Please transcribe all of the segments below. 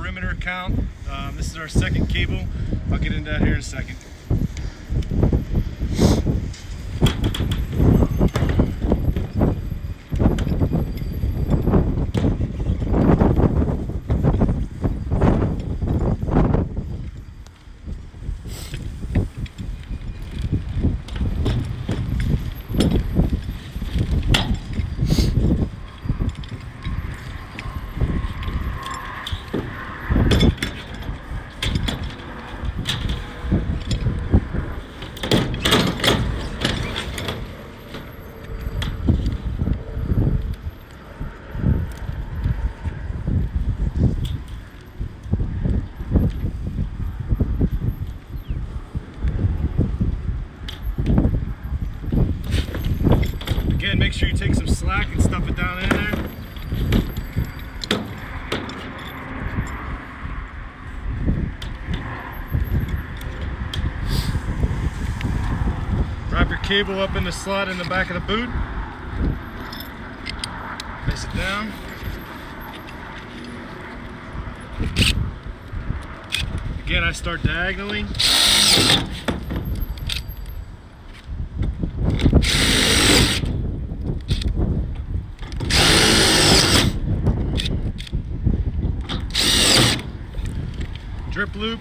perimeter count. This is our second cable. I'll get into that here in a second. Again, make sure you take some slack and stuff it down in there. Wrap your cable up in the slot in the back of the boot. Place it down. Again, I start diagonally. Drip loop.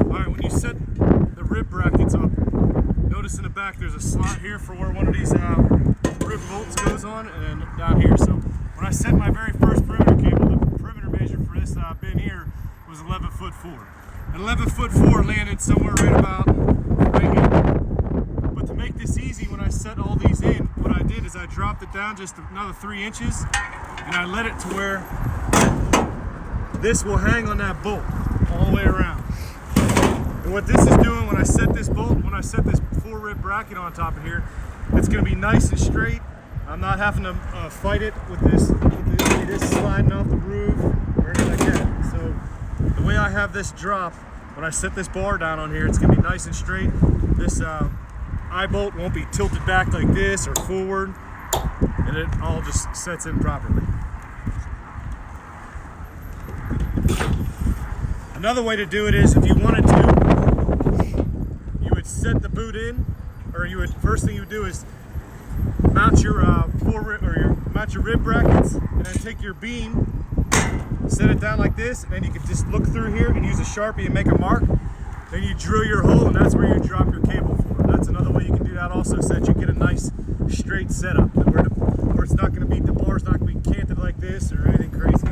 Alright, when you set the rib brackets up, notice in the back there's a slot here for where one of these rib bolts goes on, and then down here. So when I set my very first perimeter cable, the perimeter measure for this bin here was 11'4". And 11'4" landed somewhere right here. But to make this easy, when I set all these in, what I did is I dropped it down just another 3 inches, and I let it to where this will hang on that bolt all the way around. And what this is doing when I set this bolt, when I set this 4 rib bracket on top of here, it's going to be nice and straight. I'm not having to fight it with this sliding off the roof or anything like that. So the way I have this drop, when I set this bar down on here, it's going to be nice and straight. This eye bolt won't be tilted back like this or forward, and it all just sets in properly. Another way to do it is, if you wanted to, you would set the boot in, or first thing you would do is mount your mount your rib brackets, and then take your beam, set it down like this, and then you can just look through here and use a Sharpie and make a mark. Then you drill your hole, and that's where you drop your cable for. That's another way you can do that also, so that you get a nice straight setup, where it's not going to be, the bar's not going to be canted like this or anything crazy.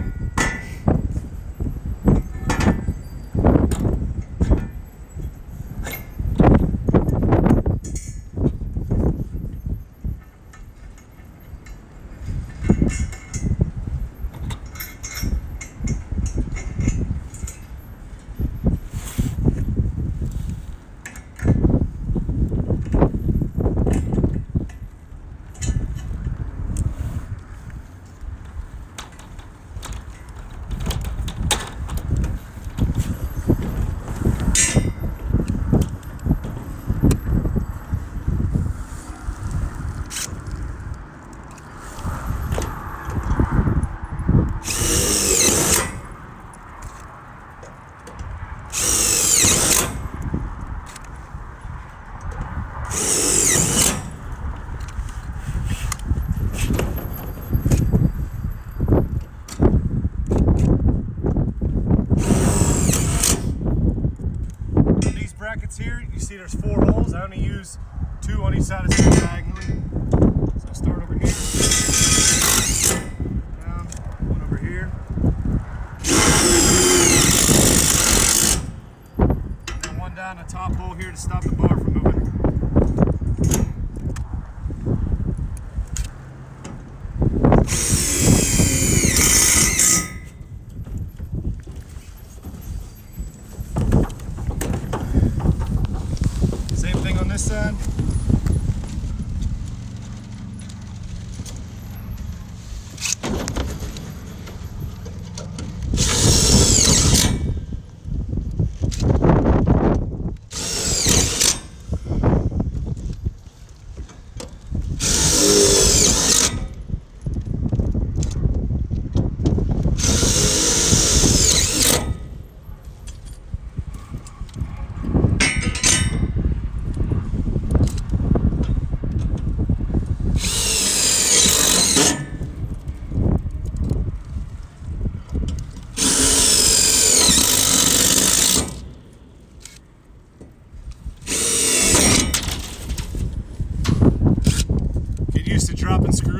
Here, you see there's 4 holes. I only use 2 on each side of the diagonally. So I'll start over here, down, one over here, and one down the top hole here to stop the bar from moving. Same thing on this side.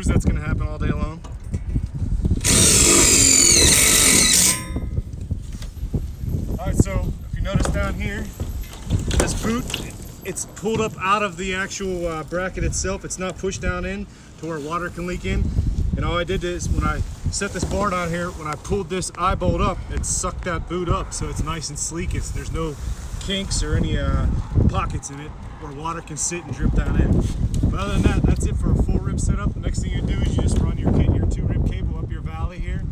screws, that's going to happen all day long. Alright, so if you notice down here, this boot, it's pulled up out of the actual bracket itself. It's not pushed down in to where water can leak in. And all I did is, when I set this bar down here, when I pulled this eye bolt up, it sucked that boot up, so it's nice and sleek. There's no kinks or any pockets in it where water can sit and drip down in. But other than that, that's it for a full rib setup. The next thing you do is you just run your 2-rib cable up your valley here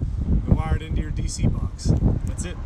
and wire it into your DC box. That's it.